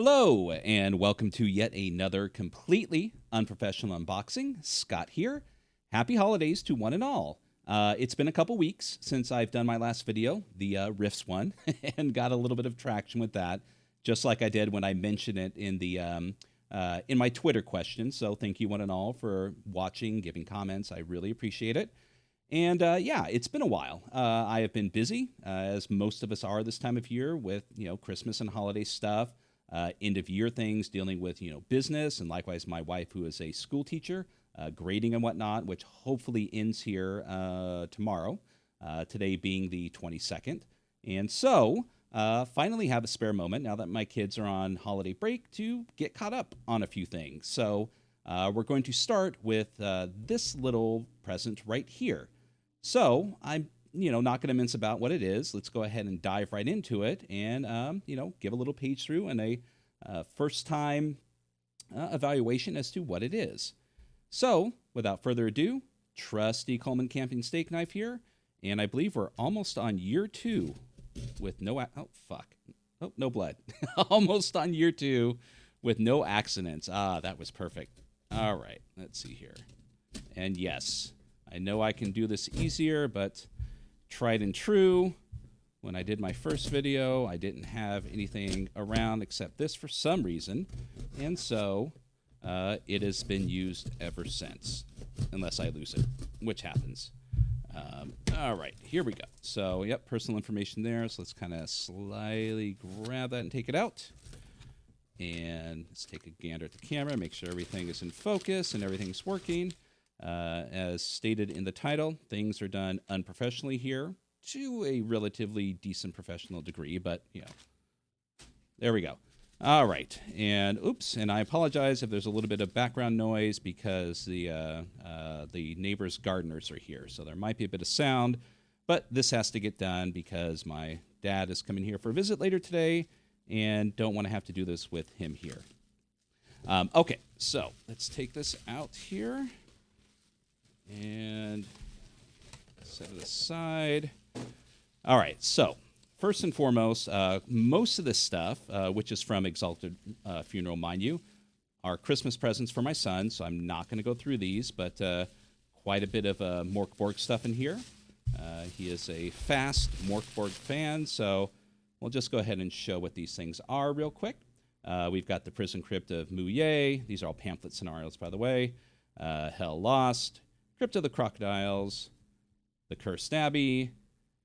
Hello, and welcome to yet another completely unprofessional unboxing. Scott here. Happy holidays to one and all. It's been a couple weeks since I've done my last video, the Rifts one, and got a little bit of traction with that, just like I did when I mentioned it in the in my Twitter question. So thank you one and all for watching, giving comments. I really appreciate it. And yeah, it's been a while. I have been busy, as most of us are this time of year, with Christmas and holiday stuff. End of year things, dealing with business, and likewise my wife, who is a school teacher, grading and whatnot, which hopefully ends here tomorrow. Today being the 22nd, and so finally have a spare moment now that my kids are on holiday break to get caught up on a few things. So we're going to start with this little present right here. So I'm not going to mince about what it is. Let's go ahead and dive right into it and, give a little page through and a first-time evaluation as to what it is. So, without further ado, trusty Coleman Camping Steak Knife here, and I believe we're almost on year 2 with no no blood. Almost on year 2 with no accidents. That was perfect. All right, let's see here. And yes, I know I can do this easier, but tried and true. When I did my first video, I didn't have anything around except this for some reason, and so it has been used ever since, unless I lose it, which happens. All right, here we go. So, yep, personal information there. So let's kind of slyly grab that and take it out. And let's take a gander at the camera, make sure everything is in focus and everything's working. As stated in the title, things are done unprofessionally here to a relatively decent professional degree, but, there we go. All right, and oops, and I apologize if there's a little bit of background noise because the neighbor's gardeners are here, so there might be a bit of sound, but this has to get done because my dad is coming here for a visit later today and don't want to have to do this with him here. Okay, so let's take this out here and set it aside. All right, so first and foremost, most of this stuff, which is from Exalted Funeral, mind you, are Christmas presents for my son, so I'm not going to go through these, but quite a bit of Mork Borg stuff in here. He is a fast Mork Borg fan, so we'll just go ahead and show what these things are real quick. We've got the Prison Crypt of Mouillet. These are all pamphlet scenarios, by the way. Hell Lost, Crypt of the Crocodiles, the Cursed Abbey,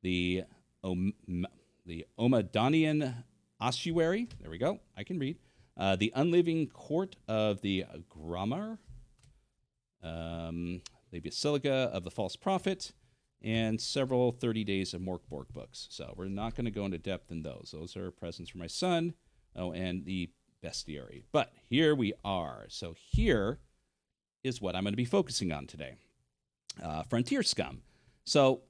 the Omadonian Ossuary. There we go. I can read. The Unliving Court of the Grammar, the Basilica of the False Prophet, and several 30 Days of Mork Borg books. So we're not going to go into depth in those. Those are presents for my son. Oh, and the Bestiary. But here we are. So here is what I'm going to be focusing on today. Frontier Scum. So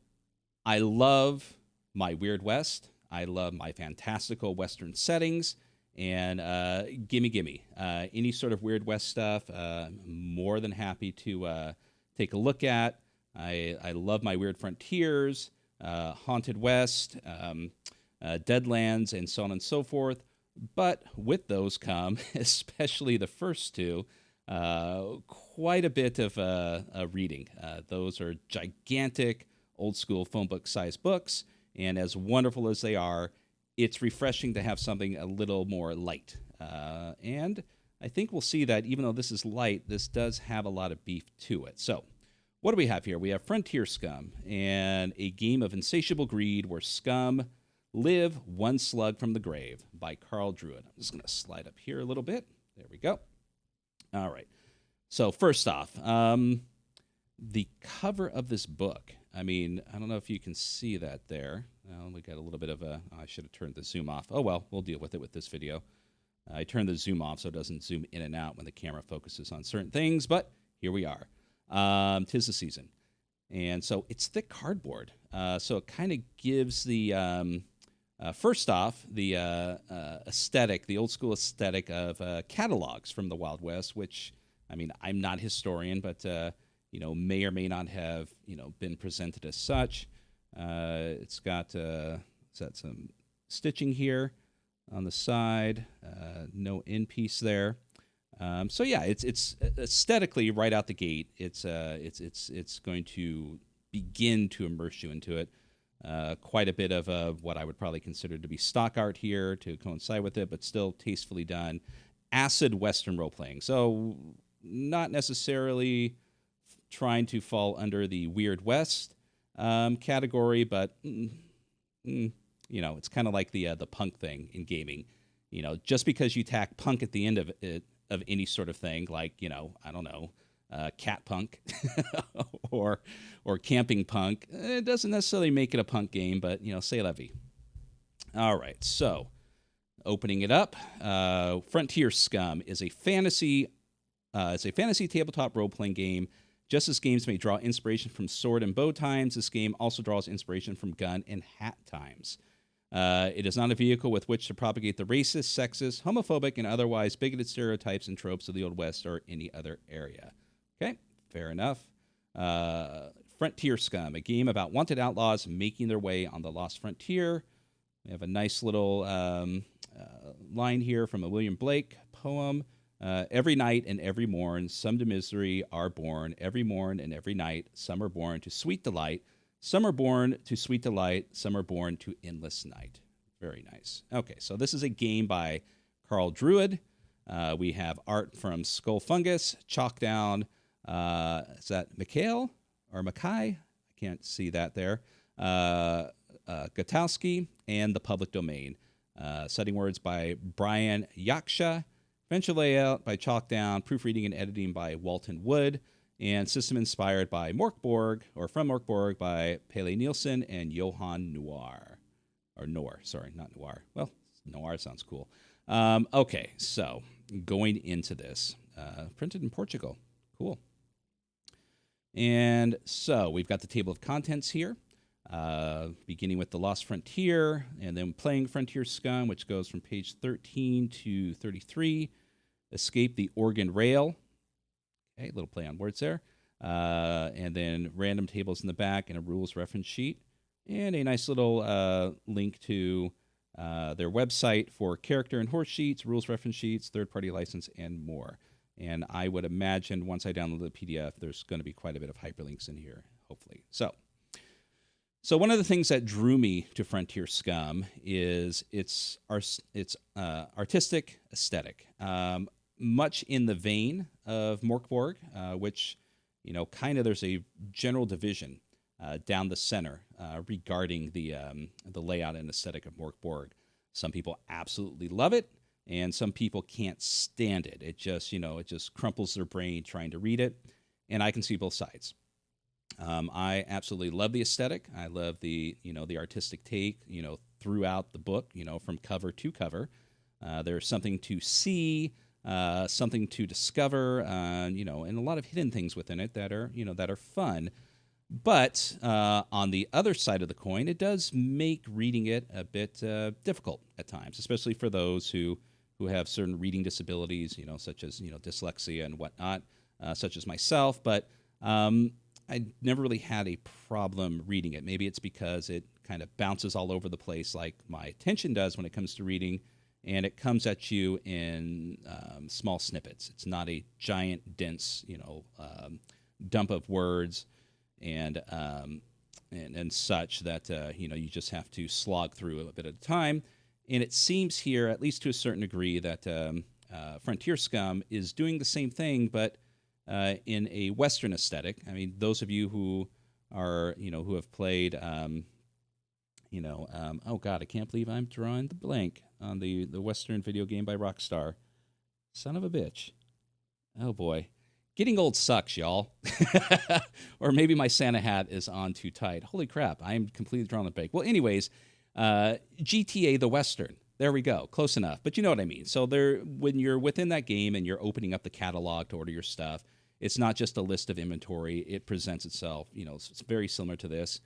I love my Weird West. I love my fantastical Western settings. And gimme. Any sort of Weird West stuff, more than happy to take a look at. I love my Weird Frontiers, Haunted West, Deadlands, and so on and so forth. But with those come, especially the first two, quite a bit of reading. Those are gigantic, old-school phone book-sized books, and as wonderful as they are, it's refreshing to have something a little more light. And I think we'll see that even though this is light, this does have a lot of beef to it. So what do we have here? We have Frontier Scum, and a game of insatiable greed where scum live one slug from the grave by Carl Druid. I'm just going to slide up here a little bit. There we go. All right. So first off, the cover of this book. I mean, I don't know if you can see that there. Well, we got a little bit of a... I should have turned the zoom off. Oh, well, we'll deal with it with this video. I turned the zoom off so it doesn't zoom in and out when the camera focuses on certain things, but here we are. 'Tis the season. And so it's thick cardboard. So it kind of gives the... first off, the aesthetic, the old school aesthetic of catalogs from the Wild West, which, I mean, I'm not a historian, but, may or may not have, been presented as such. It's got some stitching here on the side, no end piece there. So yeah, it's aesthetically right out the gate. It's going to begin to immerse you into it. Quite a bit of what I would probably consider to be stock art here to coincide with it, but still tastefully done. Acid Western role playing. So not necessarily trying to fall under the Weird West category, but it's kind of like the punk thing in gaming. Just because you tack punk at the end of it of any sort of thing, like I don't know, cat punk or camping punk, it doesn't necessarily make it a punk game, but c'est la vie. All right, so opening it up, Frontier Scum is a fantasy. It's a fantasy tabletop role-playing game. Just as games may draw inspiration from sword and bow times, this game also draws inspiration from gun and hat times. It is not a vehicle with which to propagate the racist, sexist, homophobic, and otherwise bigoted stereotypes and tropes of the Old West or any other area. Okay, fair enough. Frontier Scum, a game about wanted outlaws making their way on the lost frontier. We have a nice little line here from a William Blake poem. Every night and every morn, some to misery are born. Every morn and every night, some are born to sweet delight. Some are born to sweet delight. Some are born to endless night. Very nice. Okay, so this is a game by Carl Druid. We have art from Skull Fungus, Chalk Down. Is that Mikhail or Makai? I can't see that there. Gutowski, and The Public Domain. Setting words by Brian Yaksha. Venture layout by Chalk Down. Proofreading and editing by Walton Wood. And system inspired by Mork Borg, or from Mork Borg by Pele Nielsen and Johan Noir. Or Noir, sorry, not Noir. Well, Noir sounds cool. Okay, so going into this. Printed in Portugal. Cool. And so we've got the table of contents here, beginning with The Lost Frontier, and then playing Frontier Scum, which goes from page 13 to 33. Escape the Oregon Rail. Okay, a little play on words there. And then random tables in the back and a rules reference sheet. And a nice little link to their website for character and horse sheets, rules reference sheets, third-party license, and more. And I would imagine once I download the PDF, there's going to be quite a bit of hyperlinks in here, hopefully. So one of the things that drew me to Frontier Scum is its artistic aesthetic. Much in the vein of Mork Borg, which, kind of there's a general division down the center regarding the layout and aesthetic of Mork Borg. Some people absolutely love it, and some people can't stand it. It just crumples their brain trying to read it, and I can see both sides. I absolutely love the aesthetic. I love the artistic take, throughout the book, from cover to cover. There's something to see, something to discover, and a lot of hidden things within it that are fun. But on the other side of the coin, it does make reading it a bit difficult at times, especially for those who have certain reading disabilities, such as dyslexia and whatnot, such as myself. But I never really had a problem reading it. Maybe it's because it kind of bounces all over the place like my attention does when it comes to reading, and it comes at you in small snippets. It's not a giant, dense, dump of words and such that you just have to slog through a bit at a time. And it seems here, at least to a certain degree, that Frontier Scum is doing the same thing, but in a Western aesthetic. I mean, those of you who are, who have played, oh God, I can't believe I'm drawing the blank on the Western video game by Rockstar. Son of a bitch. Oh boy. Getting old sucks, y'all. Or maybe my Santa hat is on too tight. Holy crap, I am completely drawing the blank. Well, anyways, GTA the Western. There we go. Close enough. But you know what I mean. So when you're within that game and you're opening up the catalog to order your stuff, it's not just a list of inventory. It presents itself, it's very similar to this.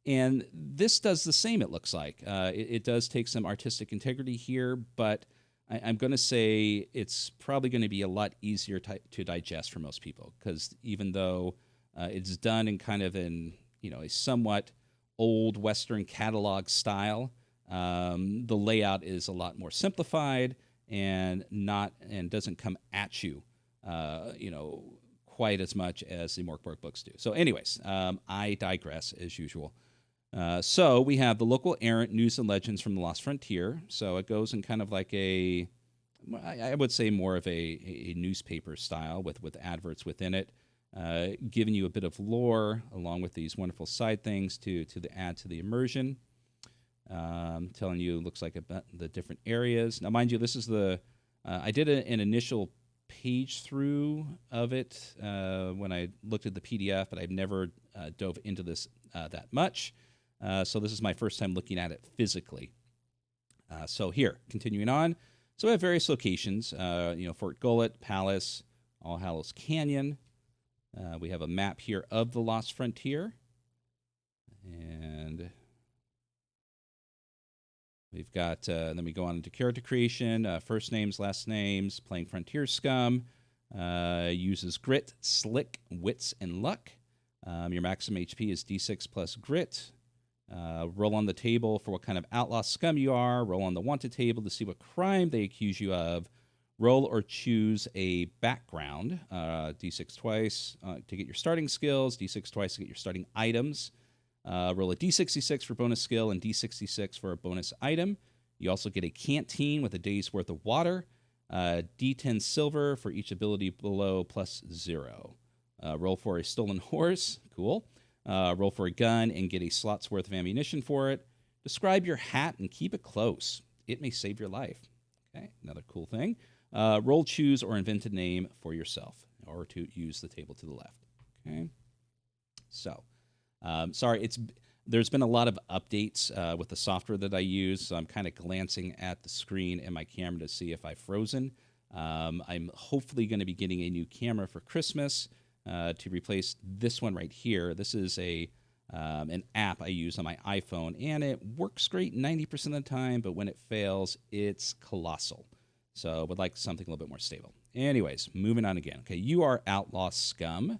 And this does the same, it looks like. It does take some artistic integrity here, but I'm going to say it's probably going to be a lot easier to digest for most people, because even though it's done in kind of a somewhat old Western catalog style, the layout is a lot more simplified, and doesn't come at you, quite as much as the Mork Borg books do. So anyways, I digress as usual. So we have the local errant news and legends from the Lost Frontier. So it goes in kind of like I would say more of a newspaper style with adverts within it, giving you a bit of lore along with these wonderful side things to add to the immersion. Telling you, looks like about the different areas. Now, mind you, this is I did an initial page through of it when I looked at the PDF, but I've never dove into this that much. So this is my first time looking at it physically. So here, continuing on. So we have various locations, Fort Gullet, Palace, All Hallows Canyon. We have a map here of the Lost Frontier. And we've got, then we go on into character creation, first names, last names, playing Frontier Scum, uses grit, slick, wits, and luck. Your maximum HP is D6 plus grit. Roll on the table for what kind of outlaw scum you are. Roll on the wanted table to see what crime they accuse you of. Roll or choose a background. D6 twice to get your starting skills. D6 twice to get your starting items. Roll a D66 for bonus skill and D66 for a bonus item. You also get a canteen with a day's worth of water. D10 silver for each ability below plus 0. Roll for a stolen horse. Cool. Roll for a gun and get a slot's worth of ammunition for it. Describe your hat and keep it close. It may save your life. Okay, another cool thing. Roll, choose, or invent a name for yourself, or to use the table to the left. Okay. So, sorry, there's been a lot of updates with the software that I use, so I'm kind of glancing at the screen and my camera to see if I've frozen. I'm hopefully going to be getting a new camera for Christmas. To replace this one right here. This is an app I use on my iPhone, and it works great 90% of the time, but when it fails, it's colossal. So would like something a little bit more stable. Anyways, moving on again. Okay, you are Outlaw Scum.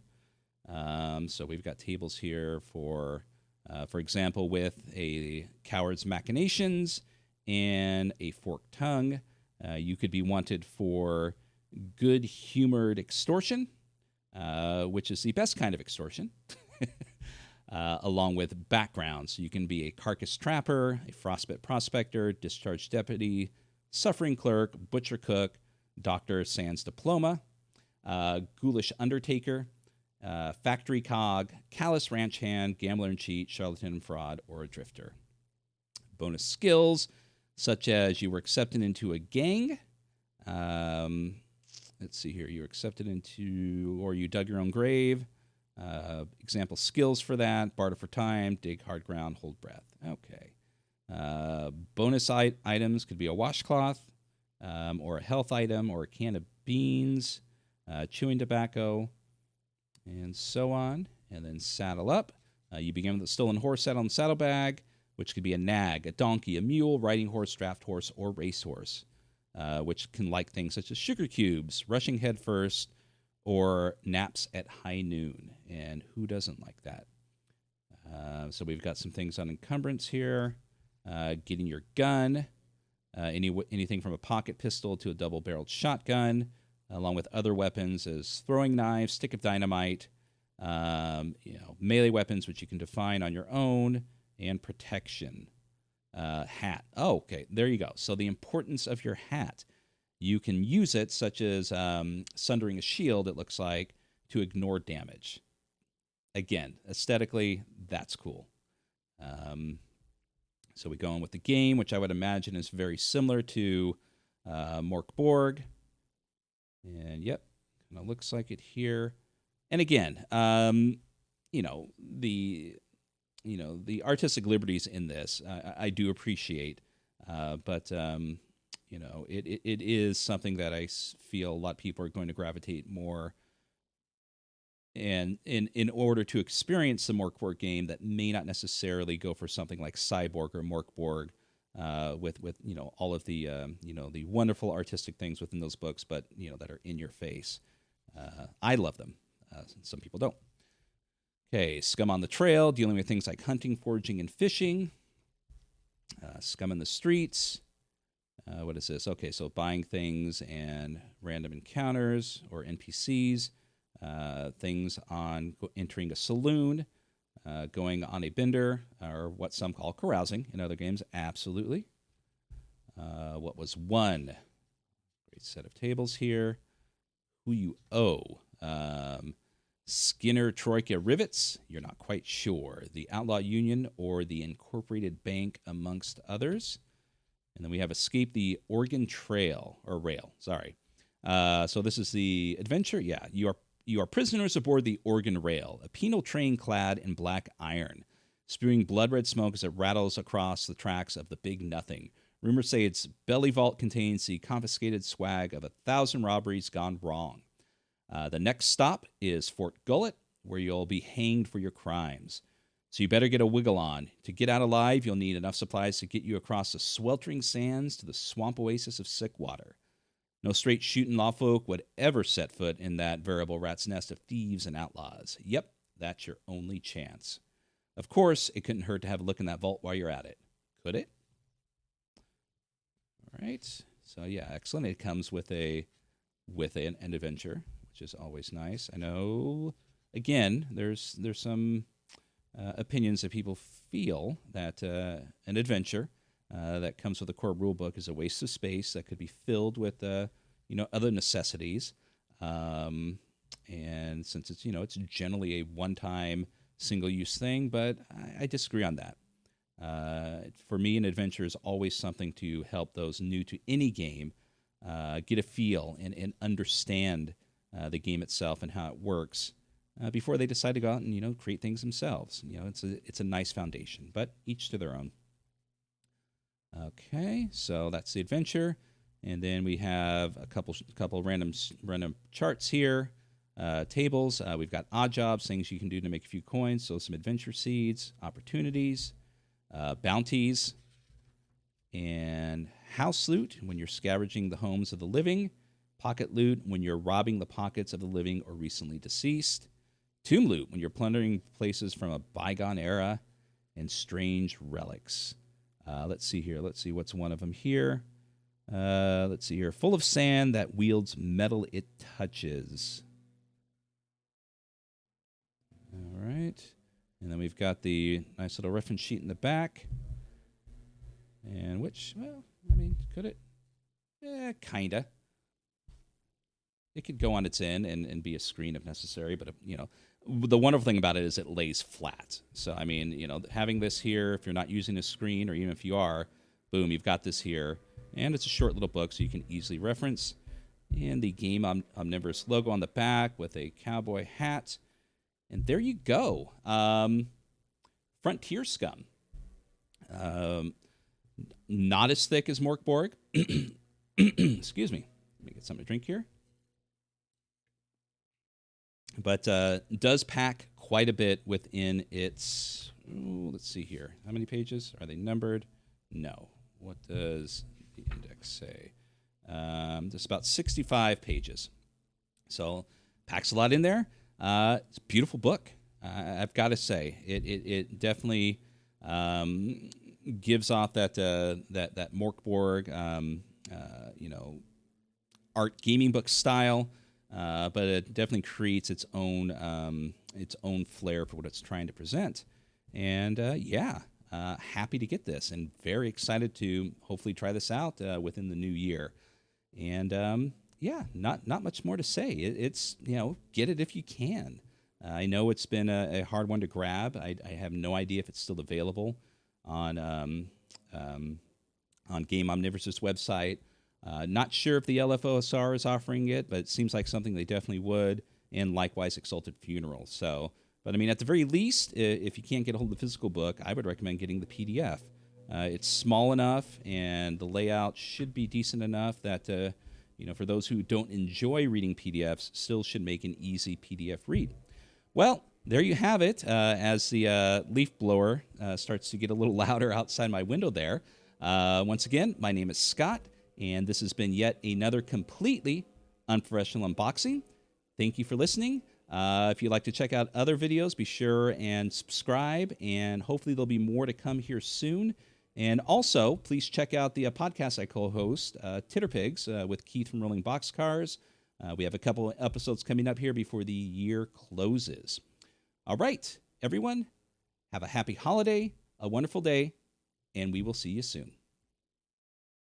So we've got tables here for example, with a coward's machinations and a forked tongue. You could be wanted for good-humored extortion, which is the best kind of extortion, along with backgrounds. You can be a carcass trapper, a frostbite prospector, discharged deputy, suffering clerk, butcher cook, doctor sans diploma, ghoulish undertaker, factory cog, callous ranch hand, gambler and cheat, charlatan and fraud, or a drifter. Bonus skills, such as you were accepted into a gang. Let's see here. You were accepted into, or you dug your own grave. Example skills for that: barter for time, dig hard ground, hold breath. Okay. Bonus items could be a washcloth, or a health item, or a can of beans, chewing tobacco, and so on. And then saddle up. You begin with a stolen horse saddle and saddlebag, which could be a nag, a donkey, a mule, riding horse, draft horse, or racehorse. Which can like things such as sugar cubes, rushing head first, or naps at high noon. And who doesn't like that? So we've got some things on encumbrance here. Getting your gun, anything from a pocket pistol to a double-barreled shotgun, along with other weapons as throwing knives, stick of dynamite, melee weapons which you can define on your own, and protection. Hat. Oh, okay. There you go. So the importance of your hat. You can use it, such as sundering a shield, it looks like, to ignore damage. Again, aesthetically, that's cool. So we go on with the game, which I would imagine is very similar to Mork Borg. And yep, kind of looks like it here. And again, the artistic liberties in this, I do appreciate, but it is something that I feel a lot of people are going to gravitate more, and in order to experience the Mork Borg game, that may not necessarily go for something like Cyborg or Mork Borg, with all of the the wonderful artistic things within those books, but that are in your face. I love them. Some people don't. Okay, Scum on the trail, dealing with things like hunting, foraging, and fishing. Scum in the streets. What is this? Okay, so buying things and random encounters or NPCs, things on entering a saloon, going on a bender, or what some call carousing in other games. Absolutely. What was one? Great set of tables here. Who you owe. Skinner Troika Rivets, you're not quite sure. The Outlaw Union or the Incorporated Bank, amongst others. And then we have Escape the Oregon Trail, or Rail, sorry. So this is the adventure. Yeah, you are prisoners aboard the Oregon Rail, a penal train clad in black iron, spewing blood-red smoke as it rattles across the tracks of the Big Nothing. Rumors say its belly vault contains the confiscated swag of 1,000 robberies gone wrong. The next stop is Fort Gullet, where you'll be hanged for your crimes. So you better get a wiggle on. To get out alive, you'll need enough supplies to get you across the sweltering sands to the swamp oasis of Sickwater. No straight shooting lawfolk would ever set foot in that veritable rat's nest of thieves and outlaws. Yep, that's your only chance. Of course, it couldn't hurt to have a look in that vault while you're at it. Could it? All right. So yeah, excellent. It comes with an adventure, which is always nice. I know. Again, there's some opinions that people feel that an adventure that comes with a core rule book is a waste of space that could be filled with other necessities. And since it's it's generally a one-time single-use thing, but I disagree on that. For me, an adventure is always something to help those new to any game get a feel and understand the game itself and how it works before they decide to go out and create things themselves. It's a nice foundation, but each to their own. Okay, so that's the adventure, and then we have a couple random charts here, tables. We've got odd jobs, things you can do to make a few coins. So some adventure seeds, opportunities, bounties, and house loot when you're scavenging the homes of the living, pocket loot when you're robbing the pockets of the living or recently deceased, tomb loot when you're plundering places from a bygone era, and strange relics. Let's see here. Let's see what's one of them here. Let's see here. Full of sand that wields metal it touches. All right. And then we've got the nice little reference sheet in the back. And which, well, I mean, could it? Kind of. It could go on its end and be a screen if necessary, but, the wonderful thing about it is it lays flat. So, I mean, having this here, if you're not using a screen, or even if you are, boom, you've got this here. And it's a short little book, so you can easily reference. And the Game Omnivorous logo on the back with a cowboy hat. And there you go. Frontier Scum. Not as thick as Mork Borg. Excuse me. Let me get something to drink here. But does pack quite a bit within its... let's see here. How many pages? Are they numbered? No. What does the index say? Just about 65 pages. So packs a lot in there. It's a beautiful book. I've got to say, it definitely gives off that Mork Borg, art gaming book style, but it definitely creates its own flair for what it's trying to present. And happy to get this, and very excited to hopefully try this out within the new year. And not much more to say. It's get it if you can. I know it's been a hard one to grab. I have no idea if it's still available on Game Omnivorous' website. Not sure if the LFOSR is offering it, but it seems like something they definitely would, and likewise Exalted Funeral. So, but I mean, at the very least, if you can't get a hold of the physical book, I would recommend getting the PDF. It's small enough, and the layout should be decent enough that, for those who don't enjoy reading PDFs, still should make an easy PDF read. Well, there you have it. As the leaf blower starts to get a little louder outside my window there. Once again, my name is Scott, and this has been yet another completely unprofessional unboxing. Thank you for listening. If you'd like to check out other videos, be sure and subscribe, and hopefully there'll be more to come here soon. And also, please check out the podcast I co-host, Titterpigs, with Keith from Rolling Boxcars. We have a couple of episodes coming up here before the year closes. All right, everyone, have a happy holiday, a wonderful day, and we will see you soon.